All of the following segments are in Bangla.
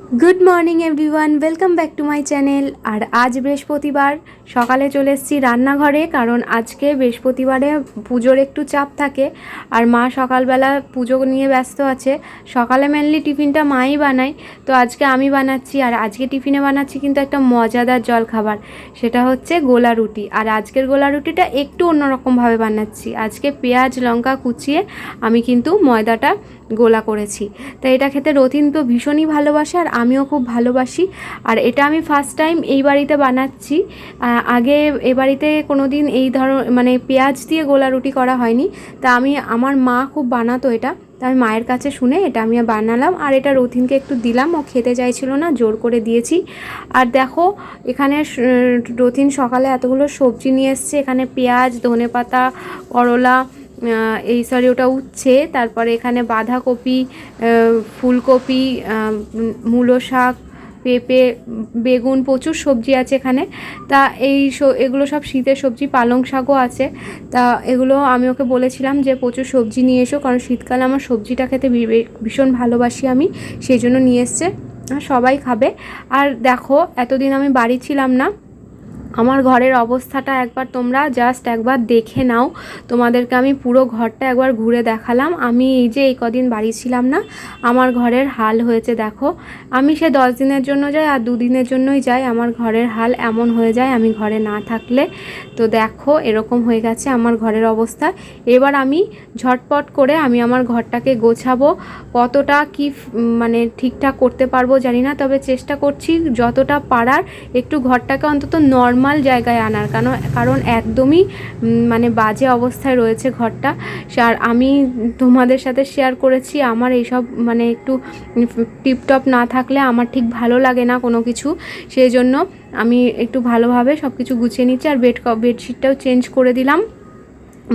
Good morning everyone, welcome back to my channel. আর আজ বৃহস্পতিবার সকালে চলে এসেছি রান্নাঘরে, কারণ আজকে বৃহস্পতিবারে পুজোর একটু চাপ থাকে আর মা সকালবেলা পুজো নিয়ে ব্যস্ত আছে। সকালে মেনলি টিফিনটা মাই বানায়, তো আজকে আমি বানাচ্ছি। আর আজকে টিফিনে বানাচ্ছি কিন্তু একটা মজাদার জলখাবার, সেটা হচ্ছে গোলা রুটি। আর আজকের গোলা রুটিটা একটু অন্যরকমভাবে বানাচ্ছি। আজকে পেঁয়াজ লঙ্কা কুচিয়ে আমি কিন্তু ময়দাটা গোলা করেছি। তো এটা খেতে রথিন তো ভীষণই ভালোবাসে আর আমিও খুব ভালোবাসি। আর এটা আমি ফার্স্ট টাইম এই বাড়িতে বানাচ্ছি। আগে এ বাড়িতে কোনো দিন এই মানে পেঁয়াজ দিয়ে গোলা রুটি করা হয়নি। তা আমার মা খুব বানাতো এটা, তা আমি মায়ের কাছে শুনে এটা আমি বানালাম। আর এটা রথিনকে একটু দিলাম, ও খেতে চাইছিল না, জোর করে দিয়েছি। আর দেখো এখানে রথিন সকালে এতগুলো সবজি নিয়ে এসছে। এখানে পেঁয়াজ, ধনেপাতা, করলা, ওটা উচ্ছে, তারপরে এখানে বাঁধাকপি, ফুলকপি, মূলো শাক, পেঁপে, বেগুন, প্রচুর সবজি আছে এখানে। তা এগুলো সব শীতের সবজি, পালং শাকও আছে। তা এগুলো আমি ওকে বলেছিলাম যে প্রচুর সবজি নিয়ে এসো, কারণ শীতকালে আমার সবজিটা খেতে ভীষণ ভালোবাসি আমি, সেই জন্য নিয়ে এসছে। সবাই খাবে। আর দেখো এতদিন আমি বাড়ি ছিলাম না, আমার ঘরের অবস্থাটা একবার তোমরা জাস্ট একবার দেখে নাও। তোমাদেরকে আমি পুরো ঘরটা একবার ঘুরে দেখালাম। আমি এই কদিন বাড়ি ছিলাম না, আমার ঘরের হাল হয়েছে দেখো। আমি সে 10 দিনের জন্য যাই আর 2 দিনের জন্যই যাই, আমার ঘরের হাল এমন হয়ে যায় আমি ঘরে না থাকলে। তো দেখো এরকম হয়ে গেছে আমার ঘরের অবস্থা। এবার আমি ঝটপট করে আমি আমার ঘরটাকে গোছাবো। কতটা কি মানে ঠিকঠাক করতে পারবো জানি না, তবে চেষ্টা করছি যতটা পারার একটু ঘরটাকে অন্তত নর্মাল জায়গায় আনার। কারণ একদমই মানে বাজে অবস্থায় রয়েছে ঘরটা। আর আমি তোমাদের সাথে শেয়ার করেছি আমার এইসব মানে একটু টিপটপ না থাকলে আমার ঠিক ভালো লাগে না কোনো কিছু। সেই জন্য আমি একটু ভালোভাবে সব কিছু গুছিয়ে নিচ্ছি। আর বেডশিটটাও চেঞ্জ করে দিলাম।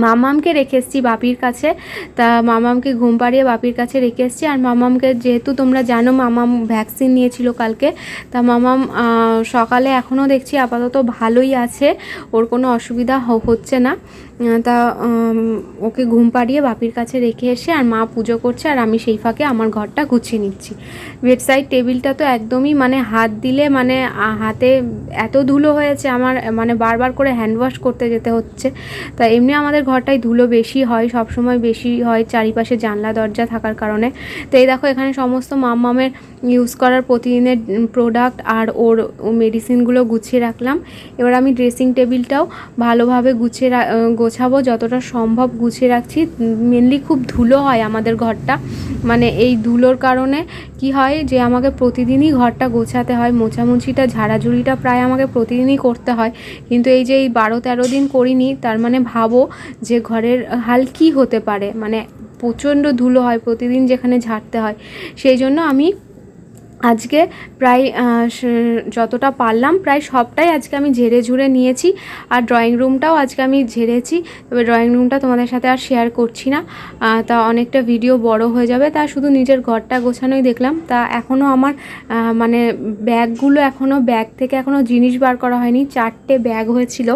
মামামকে রেখে এসেছি বাপির কাছে। তা মামামকে ঘুম পাড়িয়ে বাপির কাছে রেখে এসেছি। আর মামামকে যেহেতু তোমরা জানো মামাম ভ্যাকসিন নিয়েছিল কালকে, তা মামাম সকালে এখনও দেখছি আপাতত ভালোই আছে, ওর কোনো অসুবিধা হচ্ছে না। তা ওকে ঘুম পাড়িয়ে বাপির কাছে রেখে এসে আর মা পুজো করছে আর আমি সেই ফাঁকে আমার ঘরটা গুছিয়ে নিচ্ছি। বেডসাইড টেবিলটা তো একদমই মানে হাত দিলে মানে হাতে এত ধুলো হয়েছে আমার, মানে বারবার করে হ্যান্ড ওয়াশ করতে যেতে হচ্ছে। তা এমনি আমাদের ঘরটায় ধুলো বেশি হয়, সব সময় বেশি হয় চারিপাশে জানলা দরজা থাকার কারণে। তো এই দেখো এখানে সমস্ত মামামের ইউজ করার প্রতিদিনের প্রোডাক্ট আর ওর মেডিসিনগুলো গুছিয়ে রাখলাম। এবার আমি ড্রেসিং টেবিলটাও ভালোভাবে গোছাবো, যতটা সম্ভব গুছিয়ে রাখছি। মেনলি খুব ধুলো হয় আমাদের ঘরটা, মানে এই ধুলোর কারণে কি হয় যে আমাকে প্রতিদিনই ঘরটা গোছাতে হয়। মোছামুছিটা ঝাড়াঝুড়িটা প্রায় আমাকে প্রতিদিনই করতে হয়, কিন্তু এই যে এই 12-13 দিন করিনি, তার মানে ভাবো যে ঘরের হাল কী হতে পারে। মানে প্রচণ্ড ধুলো হয় প্রতিদিন যেখানে ঝাড়তে হয়। সেই জন্য আমি আজকে প্রায় যতটা পারলাম প্রায় সবটাই আজকে আমি ঝেড়ে ঝুড়ে নিয়েছি। আর ড্রয়িং রুমটাও আজকে আমি ঝেড়েছি, তবে ড্রয়িং রুমটা তোমাদের সাথে আর শেয়ার করছি না, তা অনেকটা ভিডিও বড় হয়ে যাবে। তা শুধু নিজের ঘরটা গোছানোই দেখলাম। তা এখনও আমার মানে ব্যাগগুলো এখনও ব্যাগ থেকে এখনও জিনিস বার করা হয়নি। 4টে ব্যাগ হয়েছিল,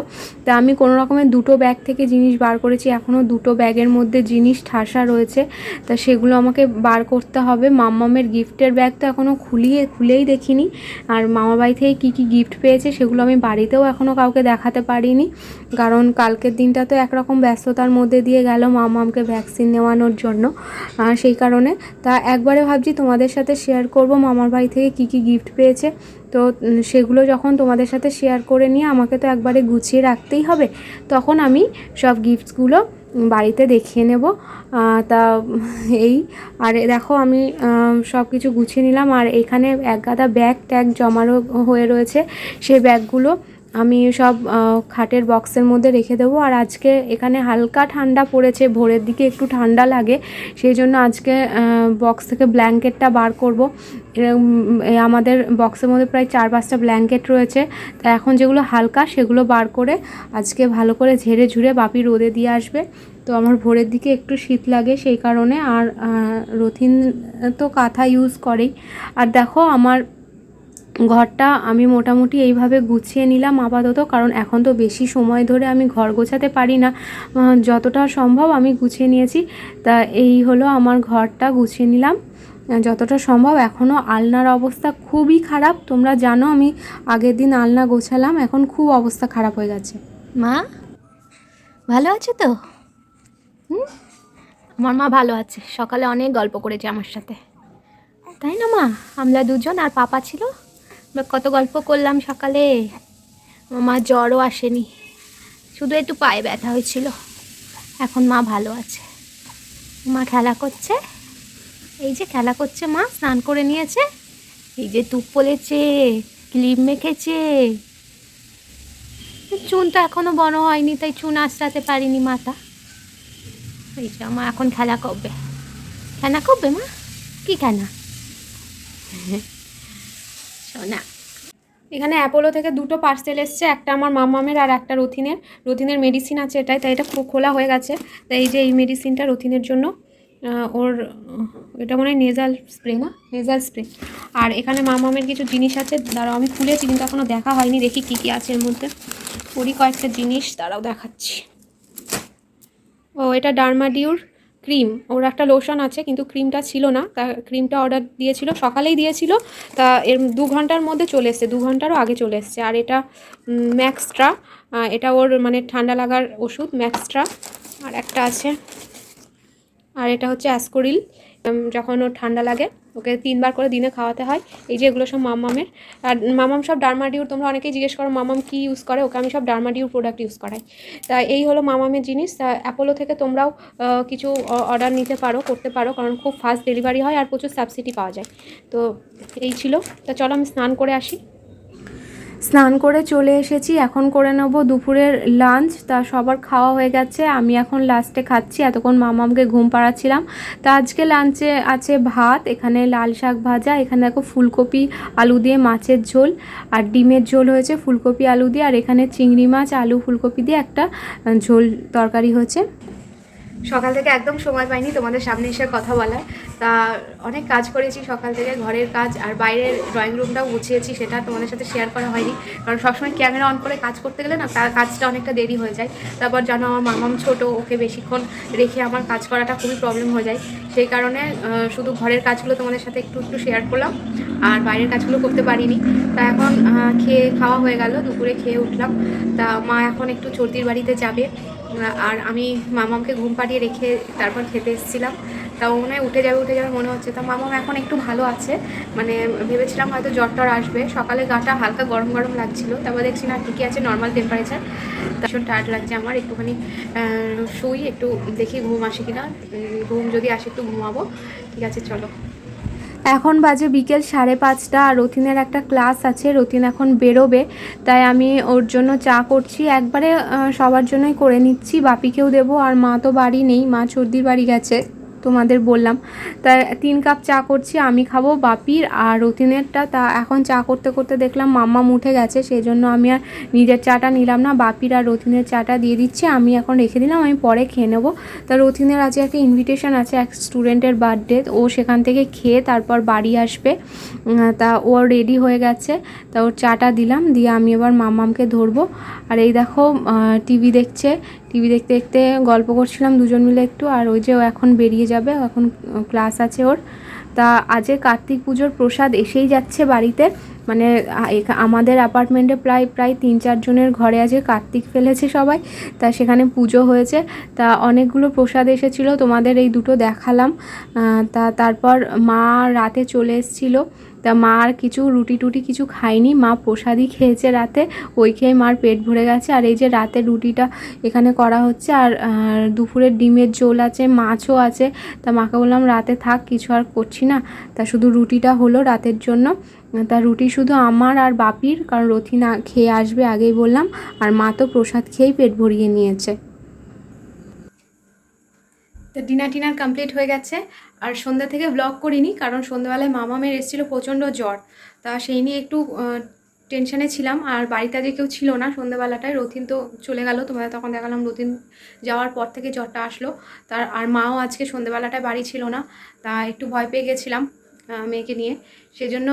তা আমি কোনো রকমের 2টো ব্যাগ থেকে জিনিস বার করেছি। এখনও 2টো ব্যাগের মধ্যে জিনিস ঠাসা রয়েছে, তা সেগুলো আমাকে বার করতে হবে। মাম্মামের গিফটের ব্যাগ তো এখনও খুলেই দেখিনি। আর মামার বাড়ি থেকে কী কী গিফট পেয়েছে সেগুলো আমি বাড়িতেও এখনও কাউকে দেখাতে পারিনি, কারণ কালকের দিনটা তো একরকম ব্যস্ততার মধ্যে দিয়ে গেল মামামকে ভ্যাকসিন নেওয়ানোর জন্য, সেই কারণে। তা একবারে ভাবছি তোমাদের সাথে শেয়ার করব মামার বাড়ি থেকে কী কী গিফট পেয়েছে। তো সেগুলো যখন তোমাদের সাথে শেয়ার করে নিয়ে আমাকে তো একবারে গুছিয়ে রাখতেই হবে, তখন আমি সব গিফটসগুলো বাড়িতে দেখিয়ে নেব। তা এই আর দেখো আমি সব কিছু গুছিয়ে নিলাম। আর এখানে এক গাদা ব্যাগ ট্যাগ জমানো হয়ে রয়েছে, সেই ব্যাগগুলো আমি সব খাটের বক্সের মধ্যে রেখে দেবো। আর আজকে এখানে হালকা ঠান্ডা পড়েছে, ভোরের দিকে একটু ঠান্ডা লাগে, সেই জন্য আজকে বক্স থেকে ব্ল্যাঙ্কেটটা বার করব। আমাদের বক্সের মধ্যে প্রায় 4-5টা ব্ল্যাঙ্কেট রয়েছে, তা এখন যেগুলো হালকা সেগুলো বার করে আজকে ভালো করে ঝেড়ে ঝুড়ে বাপি রোদে দিয়ে আসবে। তো আমার ভোরের দিকে একটু শীত লাগে সেই কারণে। আর রথিন তো কাঁথা ইউজ করেই। আর দেখো আমার ঘরটা আমি মোটামুটি এইভাবে গুছিয়ে নিলাম আপাতত, কারণ এখন তো বেশি সময় ধরে আমি ঘর গোছাতে পারি না, যতটা সম্ভব আমি গুছিয়ে নিয়েছি। তা এই হলো আমার ঘরটা গুছিয়ে নিলাম। যতটা সম্ভব। এখনও আলনার অবস্থা খুবই খারাপ, তোমরা জানো আমি আগের দিন আলনা গোছালাম, এখন খুব অবস্থা খারাপ হয়ে গেছে। মা ভালো আছে তো? আমার মা ভালো আছে, সকালে অনেক গল্প করেছে আমার সাথে, তাই না মা? আমরা দুজন আর পাপা ছিল, আমরা কত গল্প করলাম সকালে। মা জ্বরও আসেনি, শুধু একটু পায়ে ব্যথা হয়েছিল। এখন মা ভালো আছে, মা খেলা করছে, এই যে খেলা করছে, মা স্নান করে নিয়েছে, এই যে টুপ পলেছে, ক্লিপ মেখেছে। চুনটা এখনো বড় হয়নি তাই চুন আঁচড়াতে পারিনি মাথা। এই যে মা এখন খেলা করবে, খেলা করবে মা। কি খেলা? সোনা। এখানে অ্যাপোলো থেকে দুটো পার্সেল এসছে, একটা আমার মামামের আর একটা রথিনের। রথিনের মেডিসিন আছে এটাই, তাই এটা খোলা হয়ে গেছে। তাই এই যে এই মেডিসিনটা রথিনের জন্য, ওর এটা মনে হয় নেজাল স্প্রে, না নেজাল স্প্রে। আর এখানে মামামের কিছু জিনিস আছে, দাঁড়াও আমি খুলেছি কিন্তু এখনও দেখা হয়নি, দেখি কী কী আছে এর মধ্যে। ওরই কয়েকটা জিনিস দাঁড়াও দেখাচ্ছি। ও এটা ডার্মাডিউর ক্রিম, ওর একটা লোশন আছে কিন্তু ক্রিমটা ছিল না, তা ক্রিমটা অর্ডার দিয়েছিল, সকালেই দিয়েছিল, তা এর 2 ঘন্টার মধ্যে চলে এসছে, 2 ঘন্টারও আগে চলে এসছে। আর এটা ম্যাক্সট্রা, এটা ওর মানে ঠান্ডা লাগার ওষুধ ম্যাক্সট্রা। আর একটা আছে, আর এটা হচ্ছে অ্যাসকোরিল, যখন ওর ঠান্ডা লাগে ওকে 3 বার করে দিনে খাওয়াতে হয়। এই যে এগুলো সব মামামের। আর মামাম সব ডার্মাডিউর, তোমরা অনেকেই জিজ্ঞেস করো মামাম কী ইউজ করে, ওকে আমি সব ডার্মাডিউর প্রোডাক্ট ইউজ করাই। তা এই হলো মামামের জিনিস। তা অ্যাপোলো থেকে তোমরাও কিছু অর্ডার নিতে পারো, করতে পারো, কারণ খুব ফাস্ট ডেলিভারি হয় আর প্রচুর সাবসিডি পাওয়া যায়। তো এই ছিল। তা চলো আমি স্নান করে আসি। স্নান করে চলে এসেছি, এখন করে নেব দুপুরের লাঞ্চ। তা সবার খাওয়া হয়ে গেছে, আমি এখন লাস্টে খাচ্ছি, এতক্ষণ মামামকে ঘুম পাড়াচ্ছিলাম। তা আজকে লাঞ্চে আছে ভাত, এখানে লাল শাক ভাজা, এখানে দেখো ফুলকপি আলু দিয়ে মাছের ঝোল, আর ডিমের ঝোল হয়েছে ফুলকপি আলু দিয়ে, আর এখানে চিংড়ি মাছ আলু ফুলকপি দিয়ে একটা ঝোল তরকারি হয়েছে। সকাল থেকে একদম সময় পাইনি তোমাদের সামনে এসে কথা বলার। তা অনেক কাজ করেছি সকাল থেকে, ঘরের কাজ আর বাইরের ড্রয়িং রুমটাও গুছিয়েছি, সেটা তোমাদের সাথে শেয়ার করা হয়নি, কারণ সবসময় ক্যামেরা অন করে কাজ করতে গেলে না তার কাজটা অনেকটা দেরি হয়ে যায়। তারপর জানো আমার মামাম ছোটো, ওকে বেশিক্ষণ রেখে আমার কাজ করাটা খুবই প্রবলেম হয়ে যায়, সেই কারণে শুধু ঘরের কাজগুলো তোমাদের সাথে একটু একটু শেয়ার করলাম, আর বাইরের কাজগুলো করতে পারিনি। তা এখন খাওয়া হয়ে গেল, দুপুরে খেয়ে উঠলাম। তা মা এখন একটু চর্দির বাড়িতে যাবে, আর আমি মামামকে ঘুম পাড়িয়ে রেখে তারপর খেতে এসেছিলাম। তা মনে হয় উঠে যাবে মনে হচ্ছে। তা মামাম এখন একটু ভালো আছে, মানে ভেবেছিলাম হয়তো জ্বর টর আসবে, সকালে গাটা হালকা গরম গরম লাগছিল, তারপর দেখছি না ঠিকই আছে, নর্মাল টেম্পারেচার। ভীষণ টায়ার্ড লাগছে আমার, একটুখানি শুই, একটু দেখি ঘুম আসে কিনা, ঘুম যদি আসে একটু ঘুমাবো। ঠিক আছে চলো। এখন বাজে বিকেল 5:30, আর রতিনের একটা ক্লাস আছে, রতিন এখন বেরোবে, তাই আমি ওর জন্য চা করছি, একবারে সবার জন্যই করে নিচ্ছি, বাপিকেও দেবো। আর মা তো বাড়ি নেই, মা চর্দির বাড়ি গেছে তোমাদের বললাম, তাই 3 কাপ চা করছি, আমি খাবো, বাপির আর রতিনেরটা। তা এখন চা করতে করতে দেখলাম মাম্মা উঠে গেছে, সেই জন্য আমি আর নিজের চাটা নিলাম না, বাপির আর রতিনের চাটা দিয়ে দিচ্ছি, আমি এখন রেখে দিলাম, আমি পরে খেয়ে নেবো। তা রতিনের আজকে একটা ইনভিটেশন আছে এক স্টুডেন্টের বার্থডে, ও সেখান থেকে খেয়ে তারপর বাড়ি আসবে। তা ও রেডি হয়ে গেছে, তা ওর চাটা দিলাম, দিয়ে আমি এবার মাম্মামকে ধরবো। আর এই দেখো টিভি দেখছে, টিভি দেখতে দেখতে গল্প করছিলাম দুজন মিলে একটু, আর ওই যে ও এখন বেরিয়ে যাবে, এখন ক্লাস আছে ওর। তা আজকে কার্তিক পুজোর প্রসাদ এসেই যাচ্ছে বাড়িতে, মানে আমাদের অ্যাপার্টমেন্টে প্রায় 3-4 জনের ঘরে আছে কার্তিক ফেলেছে সবাই, তা সেখানে পুজো হয়েছে, তা অনেকগুলো প্রসাদ এসেছিলো, তোমাদের এই দুটো দেখালাম। তারপর মা রাতে চলে এসেছিলো, তা মা আর কিছু রুটি টুটি কিছু খায়নি, মা প্রসাদই খেয়েছে রাতে, ওই খেয়ে মার পেট ভরে গেছে। আর এই যে রাতে রুটিটা এখানে করা হচ্ছে, আর দুপুরের ডিমের ঝোল আছে, মাছও আছে, তা মাকে বললাম রাতে থাক, কিছু আর করছি না, তা শুধু রুটিটা হলো রাতের জন্য। তা রুটি শুধু আমার আর বাপির, কারণ রথি না খেয়ে আসবে আগেই বললাম, আর মা তো প্রসাদ খেয়েই পেট ভরিয়ে নিয়েছে। তো ডিনার কমপ্লিট হয়ে গেছে, আর সন্ধ্যা থেকে ব্লগ করিনি, কারণ সন্ধ্যাবেলায় মামামের এসেছিলো প্রচণ্ড জ্বর, তা সেই নিয়ে একটু টেনশানে ছিলাম, আর বাড়িতে আজকে কেউ ছিল না সন্ধ্যাবেলাটায়, রথিন তো চলে গেল, তোমাদের তখন দেখালাম রথিন যাওয়ার পর থেকে জ্বরটা আসলো, আর মাও আজকে সন্ধ্যাবেলাটায় বাড়ি ছিল না, তা একটু ভয় পেয়ে গেছিলাম মেয়েকে নিয়ে, সেজন্য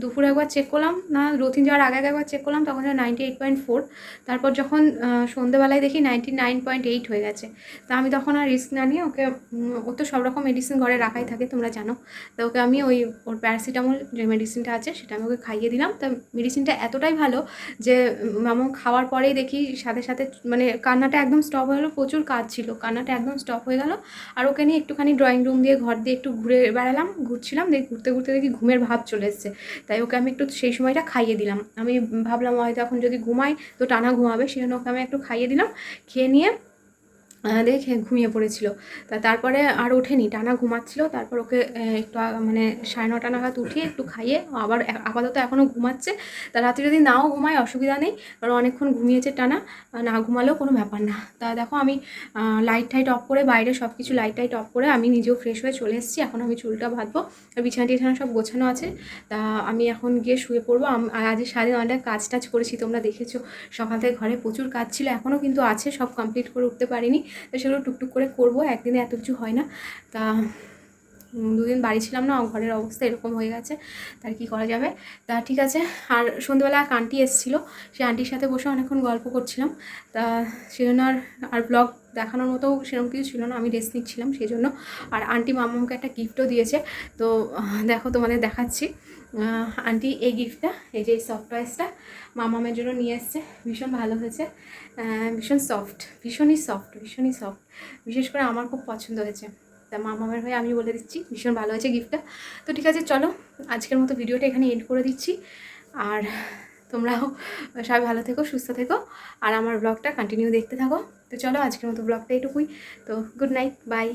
দুপুরে একবার চেক করলাম, না রথিন যাওয়ার আগে একবার চেক করলাম, তখন 98.4। তারপর যখন সন্ধ্যেবেলায় দেখি 99.8 হয়ে গেছে। তা আমি তখন আর রিস্ক না নিয়ে ওকে, ও তো সব রকম মেডিসিন ঘরে রাখাই থাকে তোমরা জানো, তো ওকে আমি ওর প্যারাসিটামল যে মেডিসিনটা আছে সেটা আমি ওকে খাইয়ে দিলাম। তা মেডিসিনটা এতটাই ভালো যে মামু খাওয়ার পরেই দেখি সাথে সাথে মানে কান্নাটা একদম স্টপ হয়ে গেলো, প্রচুর কাজ ছিল, কান্নাটা একদম স্টপ হয়ে গেল। আর ওকে নিয়ে একটুখানি ড্রয়িং রুম দিয়ে ঘর দিয়ে একটু ঘুরে ঘুরছিলাম, ঘুরতে ঘুরতে দেখি ঘুমের ভাব চলে এসছে। তাই ওকে আমি একটু সেই সময়টা খাইয়ে দিলাম। আমি ভাবলাম হয়তো এখন যদি ঘুমাই তো টানা ঘুমাবে, সেজন্য ওকে আমি একটু খাইয়ে দিলাম। খেয়ে নিয়ে দেখে ঘুমিয়ে পড়েছিল। তারপরে আর ওঠেনি, টানা ঘুমাচ্ছিল। তারপর ওকে একটু মানে 9:30 নাগাদ উঠিয়ে একটু খাইয়ে আবার আপাতত এখনও ঘুমাচ্ছে। তা রাতে যদি নাও ঘুমায় অসুবিধা নেই, কারণ অনেকক্ষণ ঘুমিয়েছে টানা, না ঘুমালেও কোনো ব্যাপার না। তা দেখো আমি লাইট টাইট অফ করে, বাইরে সব কিছু লাইট টাইট অফ করে আমি নিজেও ফ্রেশ হয়ে চলে এসেছি। এখন আমি চুলটা বাঁধবো, আর বিছানা টিছানা সব গোছানো আছে। তা আমি এখন গিয়ে শুয়ে পড়বো। আজ সারাদিন অনেক কাজ টাজ করেছি, তোমরা দেখেছো। সকাল থেকে ঘরে প্রচুর কাজ ছিল, এখনও কিন্তু আছে, সব কমপ্লিট করে উঠতে পারিনি। তো সেগুলো টুকটুক করে করবো, একদিনে এত কিছু হয় না। তা দুদিন বাড়ি ছিলাম না, ঘরের অবস্থা এরকম হয়ে গেছে, তার কি করা যাবে। তা ঠিক আছে। আর সন্ধ্যেবেলা এক আন্টি এসেছিলো, সেই আন্টির সাথে বসে অনেকক্ষণ গল্প করছিলাম। তা সেজন্য আর ব্লগ দেখানোর মতো সেরকম কিছু ছিল না, আমি রেস্ট নিচ্ছিলাম সেই জন্য। আর আন্টি মামাকে একটা গিফটও দিয়েছে, তো দেখো তোমাদের দেখাচ্ছি। আন্টি এই গিফটটা, এই যে এই সফট টয়েসটা মামামের জন্য নিয়ে এসছে, ভীষণ ভালো হয়েছে, ভীষণ সফট, ভীষণই সফট, ভীষণই সফট, বিশেষ করে আমার খুব পছন্দ হয়েছে। তা মামামের হয়ে আমি বলে দিচ্ছি ভীষণ ভালো হয়েছে গিফটটা। তো ঠিক আছে, চলো আজকের মতো ভিডিওটা এখানে এন্ড করে দিচ্ছি। আর তোমরাও সবাই ভালো থেকো, সুস্থ থেকো, আর আমার ব্লগটা কন্টিনিউ দেখতে থাকো। তো চলো আজকের মতো ব্লগটা এটুকুই। তো গুড নাইট, বাই।